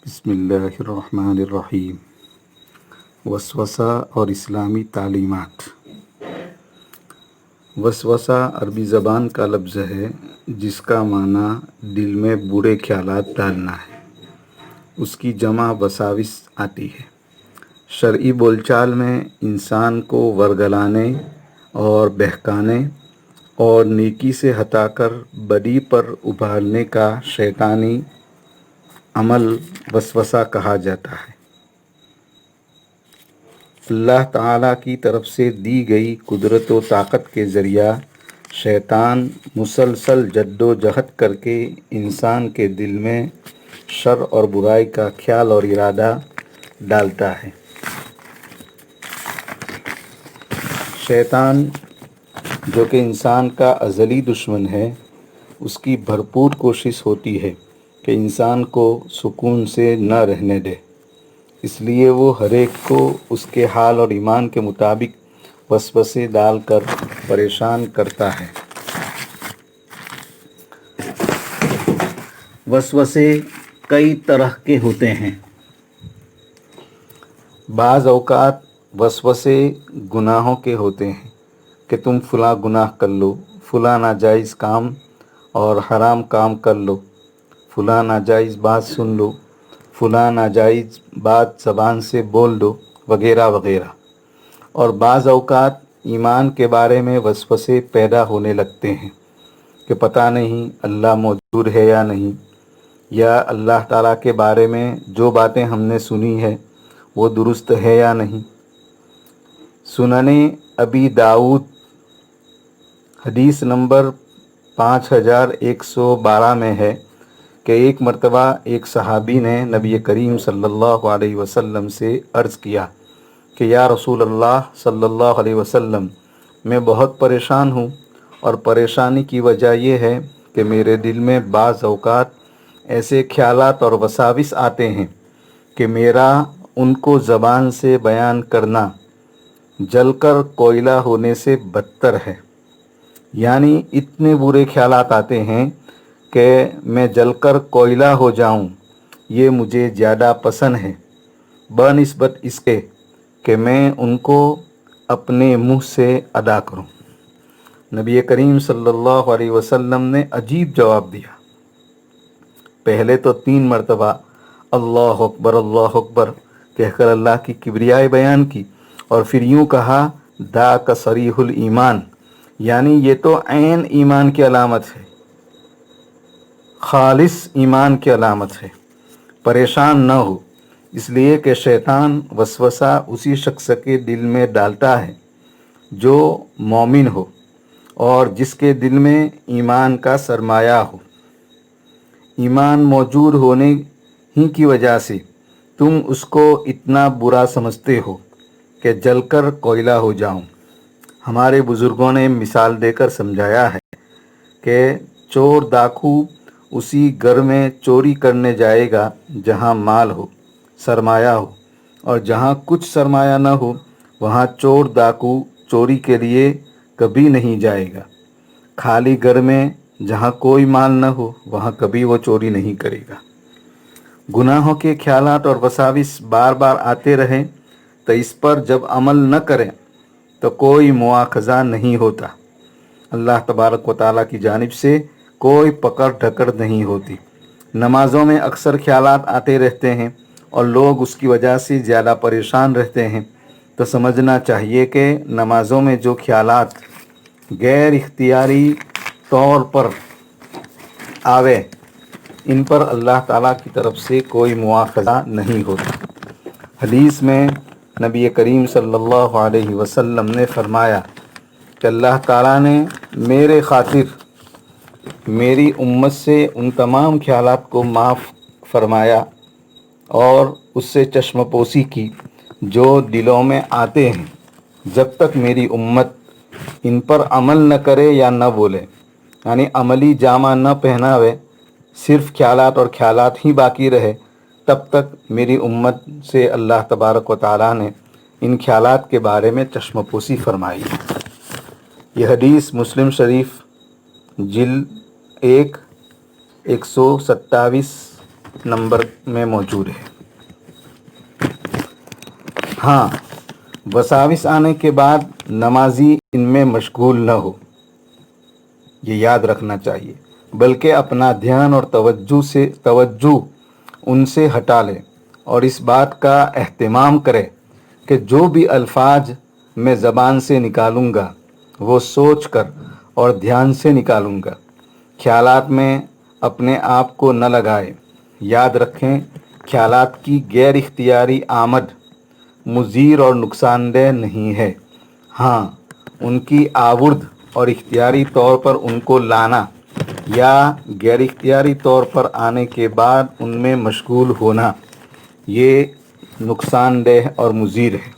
بسم اللہ الرحمن الرحیم۔ وسوسہ اور اسلامی تعلیمات۔ وسوسہ عربی زبان کا لفظ ہے جس کا معنی دل میں برے خیالات ڈالنا ہے۔ اس کی جمع وساوس آتی ہے۔ شرعی بول چال میں انسان کو ورگلانے اور بہکانے اور نیکی سے ہٹا کر بدی پر ابھارنے کا شیطانی عمل وسوسہ کہا جاتا ہے۔ اللہ تعالیٰ کی طرف سے دی گئی قدرت و طاقت کے ذریعہ شیطان مسلسل جد و جہد کر کے انسان کے دل میں شر اور برائی کا خیال اور ارادہ ڈالتا ہے۔ شیطان جو کہ انسان کا ازلی دشمن ہے، اس کی بھرپور کوشش ہوتی ہے کہ انسان کو سکون سے نہ رہنے دے، اس لیے وہ ہر ایک کو اس کے حال اور ایمان کے مطابق وسوسے ڈال کر پریشان کرتا ہے۔ وسوسے کئی طرح کے ہوتے ہیں۔ بعض اوقات وسوسے گناہوں کے ہوتے ہیں کہ تم فلاں گناہ کر لو، فلاں ناجائز کام اور حرام کام کر لو، فلاں ناجائز بات سن لو، فلاں ناجائز بات زبان سے بول دو، وغیرہ وغیرہ۔ اور بعض اوقات ایمان کے بارے میں وسوسے پیدا ہونے لگتے ہیں کہ پتہ نہیں اللہ موجود ہے یا نہیں، یا اللہ تعالیٰ کے بارے میں جو باتیں ہم نے سنی ہے وہ درست ہے یا نہیں۔ سنن ابی داؤد حدیث نمبر 5112 میں ہے کہ ایک مرتبہ ایک صحابی نے نبی کریم صلی اللہ علیہ وسلم سے عرض کیا کہ یا رسول اللہ صلی اللہ علیہ وسلم، میں بہت پریشان ہوں، اور پریشانی کی وجہ یہ ہے کہ میرے دل میں بعض اوقات ایسے خیالات اور وساوس آتے ہیں کہ میرا ان کو زبان سے بیان کرنا جل کر کوئلہ ہونے سے بدتر ہے۔ یعنی اتنے برے خیالات آتے ہیں کہ میں جل کر کوئلہ ہو جاؤں، یہ مجھے زیادہ پسند ہے بنسبت اس کے کہ میں ان کو اپنے منہ سے ادا کروں۔ نبی کریم صلی اللہ علیہ وسلم نے عجیب جواب دیا۔ پہلے تو 3 مرتبہ اللہ اکبر کہہ کر اللہ کی کبریائی بیان کی، اور پھر یوں کہا دا کا صریح الایمان، یعنی یہ تو عین ایمان کی علامت ہے، خالص ایمان کی علامت ہے۔ پریشان نہ ہو، اس لیے کہ شیطان وسوسہ اسی شخص کے دل میں ڈالتا ہے جو مومن ہو اور جس کے دل میں ایمان کا سرمایہ ہو۔ ایمان موجود ہونے ہی کی وجہ سے تم اس کو اتنا برا سمجھتے ہو کہ جل کر کوئلہ ہو جاؤں۔ ہمارے بزرگوں نے مثال دے کر سمجھایا ہے کہ چور ڈاکو اسی گھر میں چوری کرنے جائے گا جہاں مال ہو، سرمایہ ہو، اور جہاں کچھ سرمایہ نہ ہو وہاں چور ڈاکو چوری کے لیے کبھی نہیں جائے گا۔ خالی گھر میں جہاں کوئی مال نہ ہو وہاں کبھی وہ چوری نہیں کرے گا۔ گناہوں کے خیالات اور وساوس بار بار آتے رہیں تو اس پر جب عمل نہ کریں تو کوئی مواخذہ نہیں ہوتا، اللہ تبارک و تعالیٰ کی جانب سے کوئی پکڑ دھکڑ نہیں ہوتی۔ نمازوں میں اکثر خیالات آتے رہتے ہیں اور لوگ اس کی وجہ سے زیادہ پریشان رہتے ہیں، تو سمجھنا چاہیے کہ نمازوں میں جو خیالات غیر اختیاری طور پر آوے ان پر اللہ تعالیٰ کی طرف سے کوئی مواخذہ نہیں ہوتا۔ حدیث میں نبی کریم صلی اللہ علیہ وسلم نے فرمایا کہ اللہ تعالیٰ نے میرے خاطر میری امت سے ان تمام خیالات کو معاف فرمایا اور اس سے چشم پوشی کی جو دلوں میں آتے ہیں، جب تک میری امت ان پر عمل نہ کرے یا نہ بولے، یعنی عملی جامہ نہ پہناوے، صرف خیالات اور خیالات ہی باقی رہے، تب تک میری امت سے اللہ تبارک و تعالیٰ نے ان خیالات کے بارے میں چشم پوشی فرمائی۔ یہ حدیث مسلم شریف جلد 1 127 نمبر میں موجود ہے۔ ہاں، وساوس آنے کے بعد نمازی ان میں مشغول نہ ہو، یہ یاد رکھنا چاہیے، بلکہ اپنا دھیان اور توجہ ان سے ہٹا لے اور اس بات کا اہتمام کرے کہ جو بھی الفاظ میں زبان سے نکالوں گا وہ سوچ کر اور دھیان سے نکالوں گا، خیالات میں اپنے آپ کو نہ لگائے۔ یاد رکھیں، خیالات کی غیر اختیاری آمد مضر اور نقصان دہ نہیں ہے، ہاں ان کی آورد اور اختیاری طور پر ان کو لانا یا غیر اختیاری طور پر آنے کے بعد ان میں مشغول ہونا، یہ نقصان دہ اور مضر ہے۔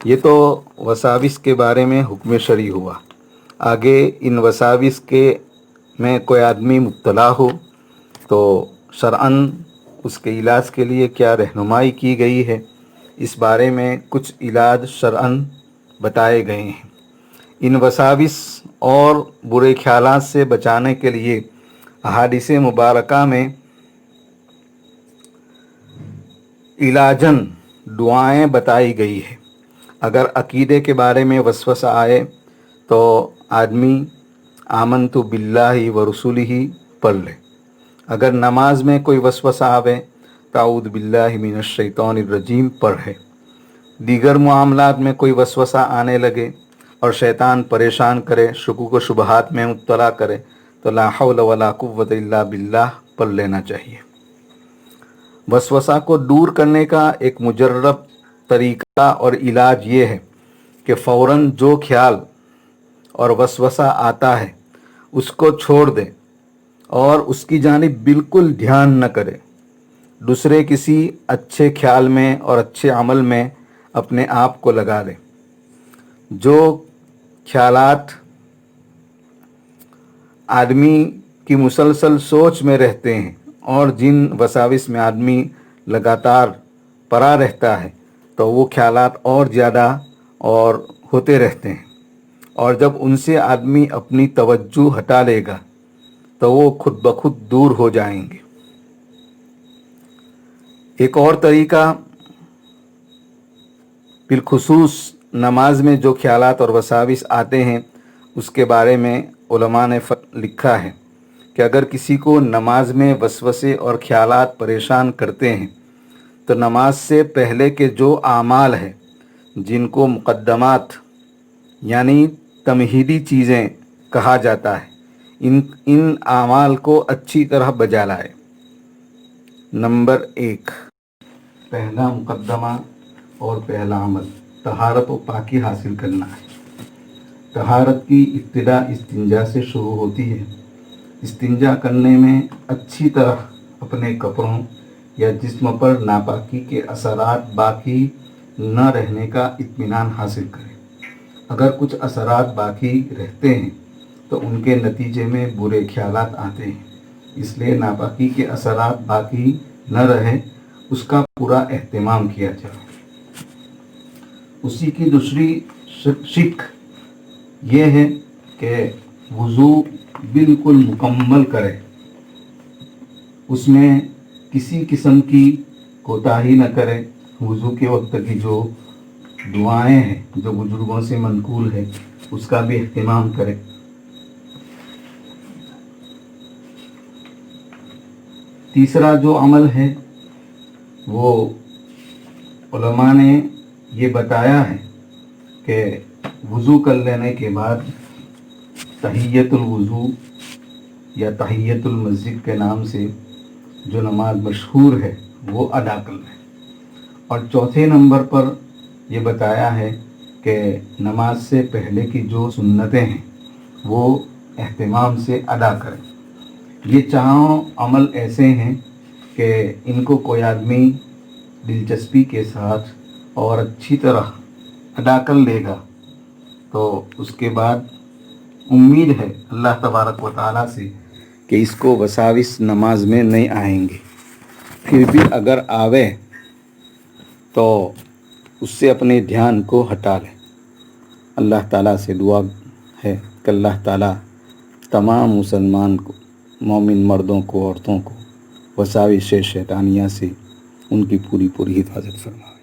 یہ تو وساوس کے بارے میں حکم شرعی ہوا۔ آگے ان وساوس کے میں کوئی آدمی مبتلا ہو تو شرعاً اس کے علاج کے لیے کیا رہنمائی کی گئی ہے، اس بارے میں کچھ علاج شرعاً بتائے گئے ہیں۔ ان وساوس اور برے خیالات سے بچانے کے لیے احادیث مبارکہ میں علاجاً دعائیں بتائی گئی ہے۔ اگر عقیدے کے بارے میں وسوسہ آئے تو آدمی آمنت باللہ و رسولہ پڑھ لے۔ اگر نماز میں کوئی وسوسہ آوے تو اعوذ باللہ من الشیطان الرجیم پڑھے۔ دیگر معاملات میں کوئی وسوسہ آنے لگے اور شیطان پریشان کرے، شکوک و شبہات میں مبتلا کرے تو لا حول ولا قوت الا باللہ پڑھ لینا چاہیے۔ وسوسہ کو دور کرنے کا ایک مجرب طریقہ اور علاج یہ ہے کہ فوراً جو خیال اور وسوسہ آتا ہے اس کو چھوڑ دے اور اس کی جانب بالکل دھیان نہ کرے، دوسرے کسی اچھے خیال میں اور اچھے عمل میں اپنے آپ کو لگا لے۔ جو خیالات آدمی کی مسلسل سوچ میں رہتے ہیں اور جن وساوس میں آدمی لگاتار پڑا رہتا ہے تو وہ خیالات اور زیادہ اور ہوتے رہتے ہیں، اور جب ان سے آدمی اپنی توجہ ہٹا لے گا تو وہ خود بخود دور ہو جائیں گے۔ ایک اور طریقہ، بالخصوص نماز میں جو خیالات اور وساوس آتے ہیں اس کے بارے میں علماء نے لکھا ہے کہ اگر کسی کو نماز میں وسوسے اور خیالات پریشان کرتے ہیں تو نماز سے پہلے کے جو اعمال ہیں جن کو مقدمات یعنی تمہیدی چیزیں کہا جاتا ہے، ان اعمال کو اچھی طرح بجا لائے۔ نمبر 1، پہلا مقدمہ اور پہلا عمل طہارت و پاکی حاصل کرنا ہے۔ طہارت کی ابتدا استنجا سے شروع ہوتی ہے۔ استنجا کرنے میں اچھی طرح اپنے کپڑوں یا جسم پر ناپاکی کے اثرات باقی نہ رہنے کا اطمینان حاصل کریں۔ اگر کچھ اثرات باقی رہتے ہیں تو ان کے نتیجے میں برے خیالات آتے ہیں، اس لیے ناپاکی کے اثرات باقی نہ رہے اس کا پورا اہتمام کیا جائے۔ اسی کی دوسری شق یہ ہے کہ وضو بالکل مکمل کرے، اس میں کسی قسم کی کوتاہی نہ کرے۔ وضو کے وقت کی جو دعائیں ہیں جو بزرگوں سے منقول ہے اس کا بھی اہتمام کرے۔ تیسرا جو عمل ہے وہ علماء نے یہ بتایا ہے کہ وضو کر لینے کے بعد تحیۃ الوضو یا تحیۃ المسجد کے نام سے جو نماز مشہور ہے وہ ادا کر لیں۔ اور چوتھے نمبر پر یہ بتایا ہے کہ نماز سے پہلے کی جو سنتیں ہیں وہ اہتمام سے ادا کریں۔ یہ چاروں عمل ایسے ہیں کہ ان کو کوئی آدمی دلچسپی کے ساتھ اور اچھی طرح ادا کر لے گا تو اس کے بعد امید ہے اللہ تبارک و تعالیٰ سے کہ اس کو وساوس نماز میں نہیں آئیں گے۔ پھر بھی اگر آوے تو اس سے اپنے دھیان کو ہٹا لیں۔ اللہ تعالیٰ سے دعا ہے کہ اللہ تعالیٰ تمام مسلمان کو، مومن مردوں کو، عورتوں کو وساوس شیطانیہ سے ان کی پوری پوری حفاظت فرما۔